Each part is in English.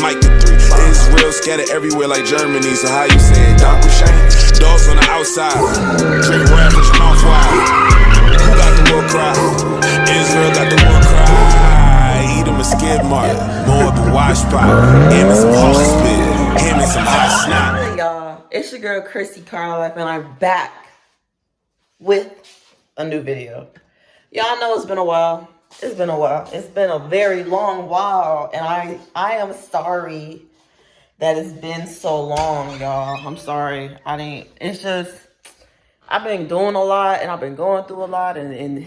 Micah 3. Israel scattered everywhere like Germany, so how you say it, Dr. Shane? Dogs on the outside, drink rap with your mouth wide. Who got the war cry? Israel got the war cry. Eat him a skid mark, blow up a wash pot. Him and some horse spit, him and some hot snot. Hey y'all, it's your girl Chrissy Carlife, and I'm back with a new video. Y'all know it's been a while. It's been a while. It's been a very long while, and I am sorry that it's been so long, y'all. I'm sorry. It's just, I've been doing a lot, and I've been going through a lot, and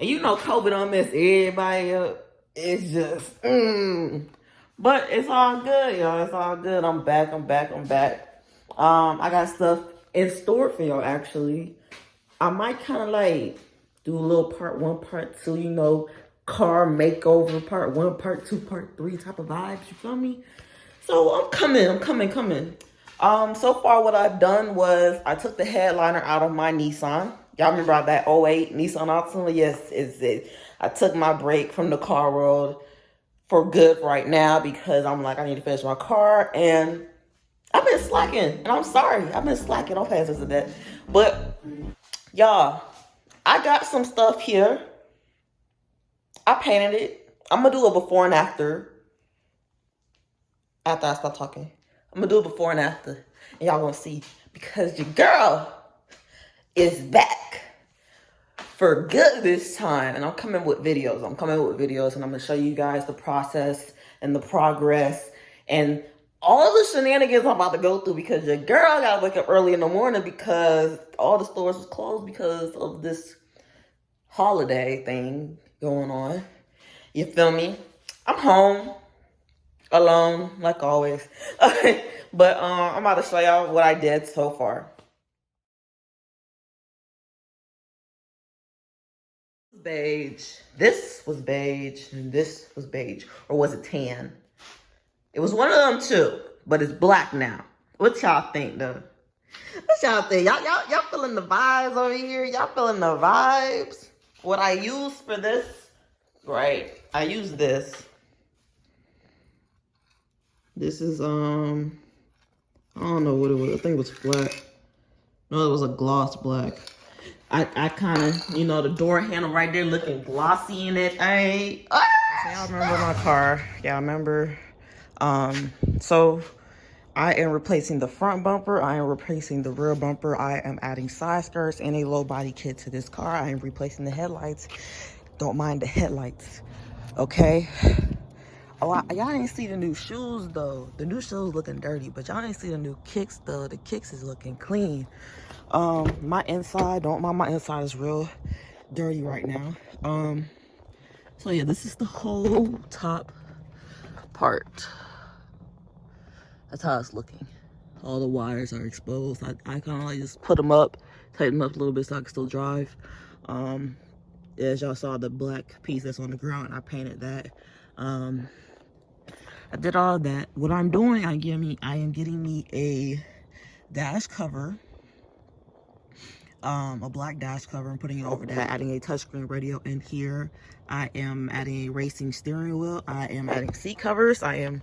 you know COVID don't mess everybody up. It's just, But it's all good, y'all. It's all good. I'm back. I got stuff in store for y'all, actually. I might kind of like do a little part 1, part 2, you know, car makeover, part 1, part 2, part 3 type of vibes, you feel me? So I'm coming. So far what I've done was I took the headliner out of my Nissan. Y'all remember that 08 Nissan Altima? Yes, it's it. I took my break from the car world for good right now because I'm like, I need to finish my car, and I've been slacking, and I'm sorry. I've been slacking. I'll pass this to that. But y'all, I got some stuff here. I painted it. I'm gonna do a before and after. After I stop talking, I'm gonna do a before and after, and y'all gonna see, because your girl is back for good this time, and I'm coming with videos. And I'm gonna show you guys the process and the progress and all the shenanigans I'm about to go through, because your girl gotta wake up early in the morning because all the stores was closed because of this holiday thing going on. You feel me? I'm home alone, like always. But I'm about to show y'all what I did so far. Beige. This was beige, and this was beige, or was it tan? It was one of them too, but it's black now. What y'all think, though? What y'all think? Y'all feeling the vibes over here? Y'all feeling the vibes? What I use for this, right? I use this. This is I don't know what it was. I think it was black. No, it was a gloss black. I kind of, you know, the door handle right there looking glossy in it. Y'all remember my car? Y'all remember? So I am replacing the front bumper. I am replacing the rear bumper. I am adding side skirts and a low body kit to this car. I am replacing the headlights. Don't mind the headlights, okay? Oh, y'all didn't see the new shoes though. The new shoes looking dirty, but y'all didn't see the new kicks though. The kicks is looking clean. My inside, don't mind my inside, is real dirty right now. So yeah, this is the whole top part. That's how it's looking. All the wires are exposed. I kind of like just put them up, tighten them up a little bit so I can still drive. As y'all saw, the black piece that's on the ground, I painted that. I did all that. What I'm doing, I am getting me a dash cover. A black dash cover, and putting it over that, adding a touchscreen radio in here. I am adding a racing steering wheel. I am adding seat covers. I am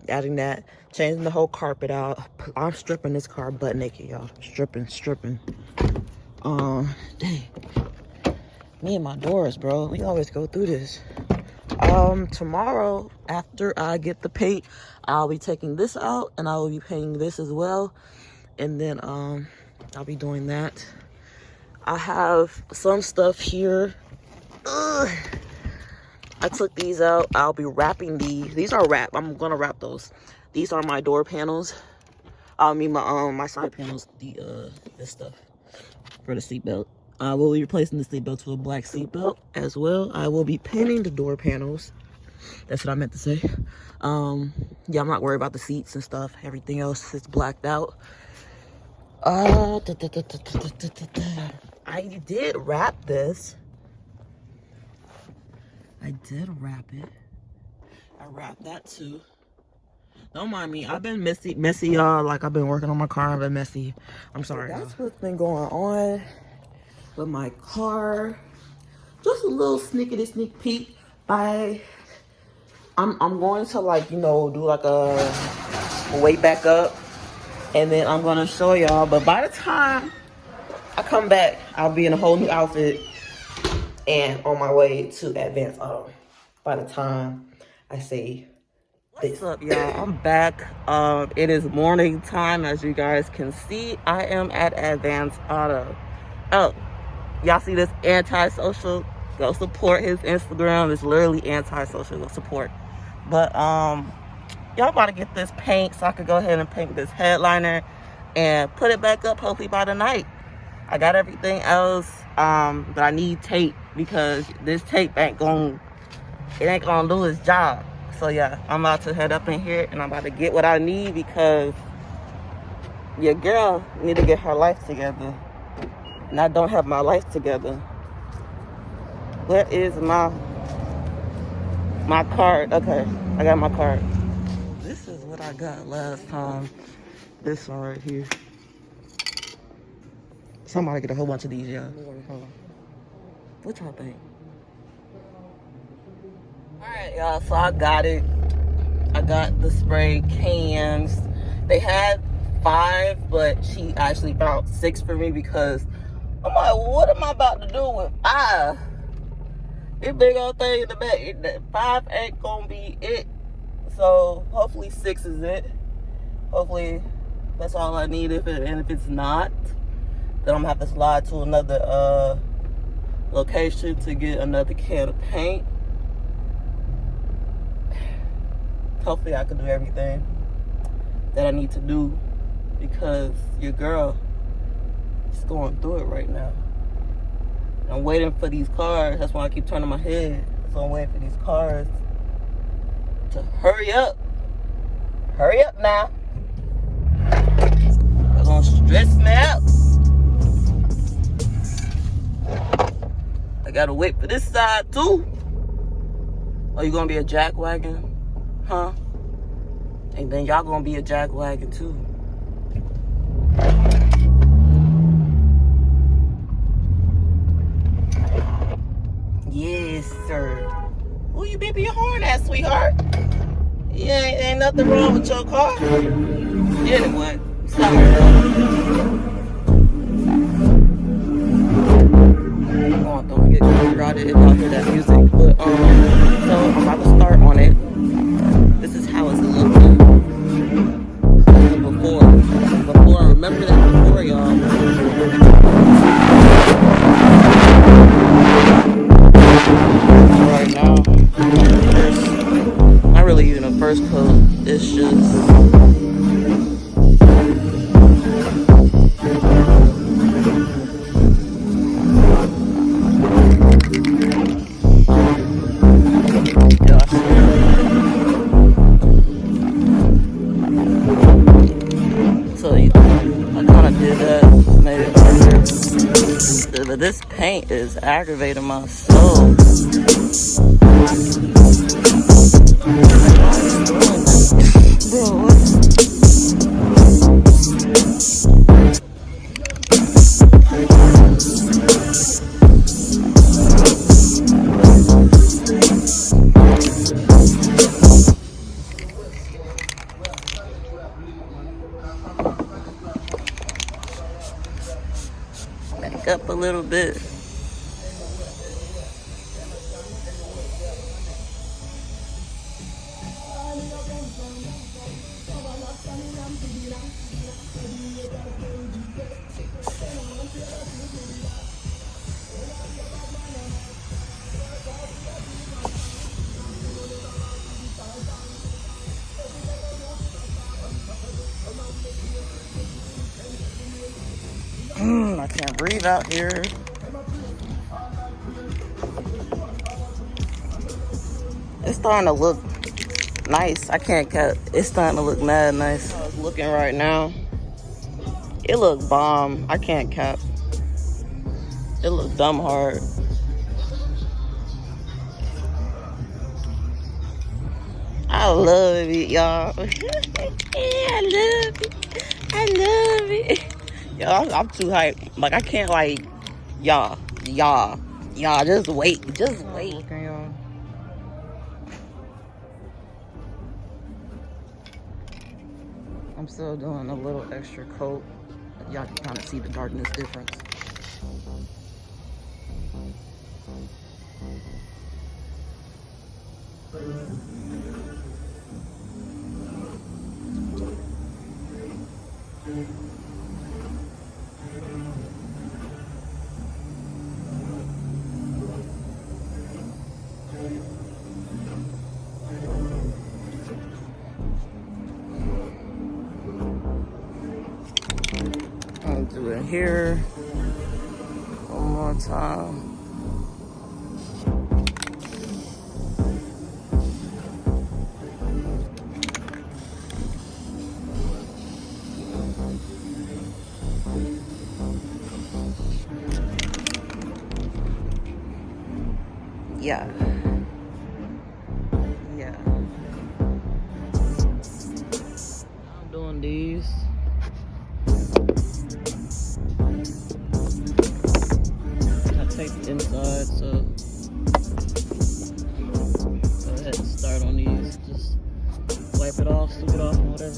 adding that, changing the whole carpet out. I'm stripping this car butt naked, y'all. Stripping. Dang. Me and my doors, bro. We always go through this. Tomorrow, after I get the paint, I'll be taking this out, and I will be painting this as well. And then I'll be doing that. I have some stuff here. I took these out. I'll be wrapping these. These are wrapped. I'm gonna wrap those. These are my door panels. I mean my side panels. This stuff for the seatbelt. I will be replacing the seatbelt with a black seatbelt as well. I will be painting the door panels. That's what I meant to say. Yeah, I'm not worried about the seats and stuff. Everything else is blacked out. I did wrap this. I did wrap it. I wrapped that too. Don't mind me. I've been messy, y'all. Like, I've been working on my car. I've been messy. I'm sorry. That's what's been going on with my car. Just a little sneak peek by I'm going to like, you know, do like a way back up, and then I'm gonna show y'all. But by the time I come back, I'll be in a whole new outfit and on my way to Advanced Auto. By the time I say this. What's up, y'all? I'm back. It is morning time, as you guys can see. I am at Advanced Auto. Oh, y'all see this anti-social? Go support his Instagram. It's literally anti-social. Go support. But y'all about to get this paint so I could go ahead and paint this headliner and put it back up hopefully by the night. I got everything else, but I need tape because this tape ain't gonna do its job. So yeah, I'm about to head up in here and I'm about to get what I need because your girl need to get her life together. And I don't have my life together. Where is my card? Okay, I got my card. This is what I got last time. This one right here. Somebody get a whole bunch of these, y'all. What y'all think? Alright, y'all, so I got it. I got the spray cans. They had 5, but she actually found 6 for me because I'm like, what am I about to do with 5? This big old thing in the back, 5 ain't gonna be it. So hopefully 6 is it. Hopefully that's all I need. And if it's not, then I'm gonna have to slide to another location to get another can of paint. Hopefully I can do everything that I need to do because your girl is going through it right now. I'm waiting for these cars. That's why I keep turning my head. So I'm waiting for these cars to hurry up. Hurry up now. They're gonna stress me out. I gotta wait for this side too. Oh, you gonna be a jack wagon? Huh? And then y'all gonna be a jack wagon too. Yes, sir. Who you beeping your horn at, sweetheart? Yeah, ain't nothing wrong with your car. Anyway, stop it. I'm going to get copyrighted if y'all hear that music. But so I'm about to start on it. This is how it's looking before. Remember that before, y'all. Right now, not really even a first coat. It's just but this paint is aggravating my soul. Bro, what? Back up a little bit. I can't breathe out here. It's starting to look nice. I can't cut. It's starting to look mad nice. I was looking right now. It look bomb. I can't cap. It look dumb hard. I love it, y'all. I love it. I love it. Y'all, I'm too hyped. Like, I can't, like, y'all, just wait. Just wait. Okay, y'all. I'm still doing a little extra coat. Y'all can kind of see the darkness difference. I'll do it here one more time. Yeah. Yeah. I'm doing these. I take the inside, so go ahead and start on these. Just wipe it off, scoop it off, and whatever.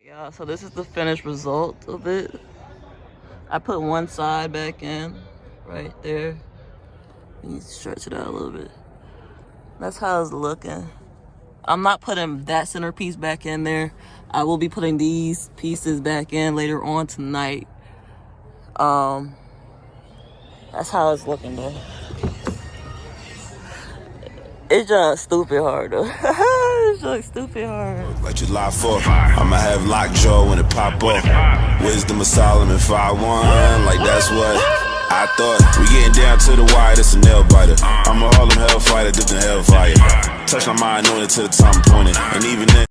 Yeah, so this is the finished result of it. I put one side back in right there. You need to stretch it out a little bit. That's how it's looking. I'm not putting that centerpiece back in there. I will be putting these pieces back in later on tonight. That's how it's looking though. It's just stupid hard though. It's just stupid hard. Like July 4th, I'ma have lockjaw when it pop up. Wisdom of Solomon 5-1, like that's what I thought. We getting down to the wire, that's a nail biter. I'm a Harlem hellfighter, dipped in hellfire. Touch my mind, knowing it to the time pointed. And even then.